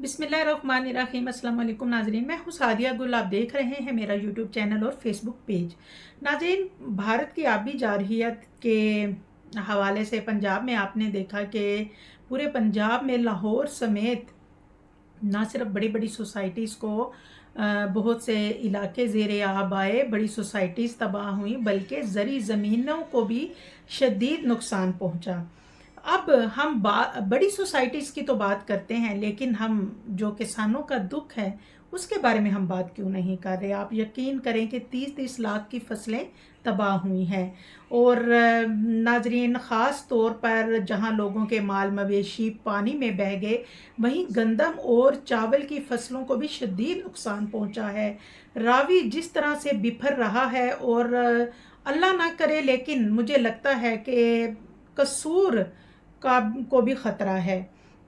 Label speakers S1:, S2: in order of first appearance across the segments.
S1: बिस्मिल्लाहिर्रहमानिर्रहीम। अस्सलाम वालेकुम नाजरीन, मैं हूँ सादिया गुल। आप देख रहे हैं मेरा यूट्यूब चैनल और फेसबुक पेज। नाजरीन, भारत की आबी जारहियत के हवाले से पंजाब में आपने देखा कि पूरे पंजाब में लाहौर समेत ना सिर्फ बड़ी बड़ी सोसाइटीज़ को बहुत से इलाके ज़ेरे आब आए, बड़ी सोसाइटीज़ तबाह हुई, बल्कि ज़री ज़मीनों को भी शदीद नुकसान पहुंचा। अब हम बड़ी सोसाइटीज़ की तो बात करते हैं, लेकिन हम जो किसानों का दुख है उसके बारे में हम बात क्यों नहीं कर रहे। आप यकीन करें कि 30-30 लाख की फसलें तबाह हुई हैं। और नाजरीन, ख़ास तौर पर जहां लोगों के माल मवेशी पानी में बह गए, वहीं गंदम और चावल की फसलों को भी शदीद नुकसान पहुंचा है। रावी जिस तरह से बिफर रहा है, और अल्लाह ना करे, लेकिन मुझे लगता है कि कसूर का को भी ख़तरा है।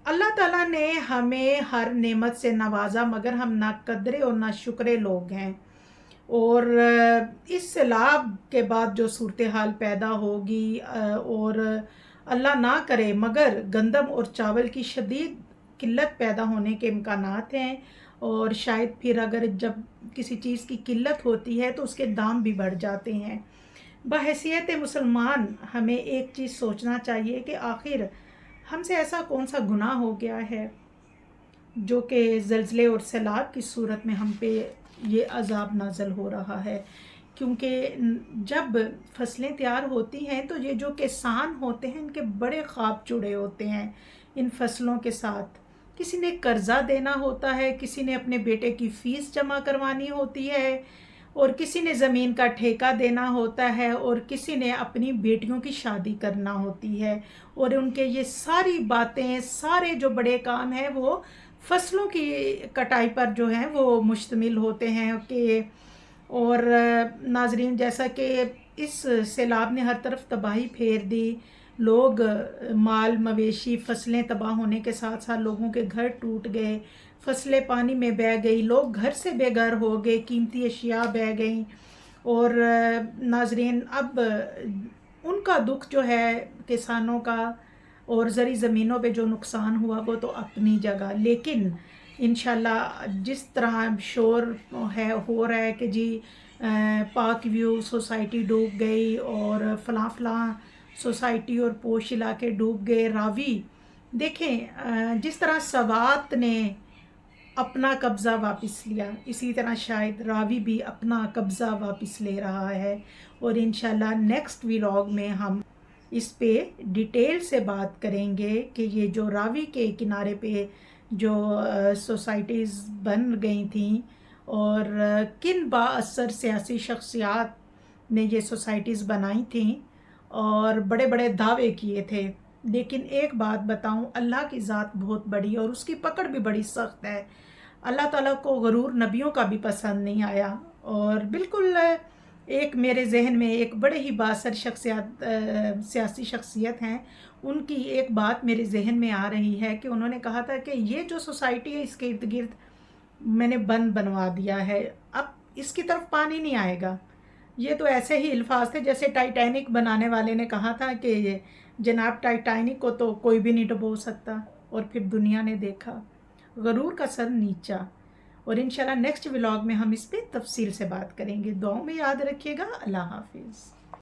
S1: अल्लाह ताला ने हमें हर नेमत से नवाजा, मगर हम ना कदरे और ना शुक्रे लोग हैं। और इस सैलाब के बाद जो सूरत हाल पैदा होगी, और अल्लाह ना करे मगर गंदम और चावल की शदीद किल्लत पैदा होने के इम्कानात हैं। और शायद फिर अगर जब किसी चीज़ की किल्लत होती है तो उसके दाम भी बढ़ जाते हैं। बहैसियत मुसलमान हमें एक चीज़ सोचना चाहिए कि आखिर हमसे ऐसा कौन सा गुनाह हो गया है जो कि ज़लज़ले और सैलाब की सूरत में हम पे ये अज़ाब नाज़ल हो रहा है। क्योंकि जब फसलें तैयार होती हैं तो ये जो किसान होते हैं, इनके बड़े ख्वाब जुड़े होते हैं इन फसलों के साथ। किसी ने कर्ज़ा देना होता है, किसी ने अपने बेटे की फ़ीस जमा करवानी होती है, और किसी ने ज़मीन का ठेका देना होता है, और किसी ने अपनी बेटियों की शादी करना होती है। और उनके ये सारी बातें, सारे जो बड़े काम हैं वो फसलों की कटाई पर जो है वो मुश्तमिल होते हैं कि। और नाजरीन, जैसा कि इस सैलाब ने हर तरफ तबाही फेर दी, लोग माल मवेशी फसलें तबाह होने के साथ साथ लोगों के घर टूट गए, फसलें पानी में बह गई, लोग घर से बेघर हो गए, कीमती अशिया बह गई। और नाजरीन, अब उनका दुख जो है किसानों का और ज़री ज़मीनों पे जो नुकसान हुआ वो तो अपनी जगह, लेकिन इंशाल्लाह जिस तरह शोर है हो रहा है कि जी पाक व्यू सोसाइटी डूब गई, और फ़लाँ फ़लाँ सोसाइटी और पोश इलाके डूब गए। रावी देखें, जिस तरह सवात ने अपना कब्ज़ा वापस लिया, इसी तरह शायद रावी भी अपना कब्ज़ा वापस ले रहा है। और इंशाल्लाह नेक्स्ट व्लॉग में हम इस पे डिटेल से बात करेंगे कि ये जो रावी के किनारे पे जो सोसाइटीज़ बन गई थी, और किन बाअसर सियासी शख्सियात ने ये सोसाइटीज़ बनाई थी और बड़े बड़े दावे किए थे। लेकिन एक बात बताऊं, अल्लाह की ज़ात बहुत बड़ी और उसकी पकड़ भी बड़ी सख्त है। अल्लाह ताला को गरूर नबियों का भी पसंद नहीं आया। और बिल्कुल एक मेरे जहन में एक बड़े ही बासर शख्सियत सियासी शख्सियत हैं, उनकी एक बात मेरे जहन में आ रही है कि उन्होंने कहा था कि ये जो सोसाइटी है इसके इर्द गिर्द मैंने बंद बनवा दिया है, अब इसकी तरफ पानी नहीं आएगा। ये तो ऐसे ही अल्फाज थे जैसे टाइटैनिक बनाने वाले ने कहा था कि ये जनाब टाइटैनिक को तो कोई भी नहीं डुबो सकता, और फिर दुनिया ने देखा गरूर का सर नीचा। और इंशाल्लाह नेक्स्ट व्लॉग में हम इस पे तफसील से बात करेंगे। दुआओं में याद रखिएगा। अल्लाह हाफिज़।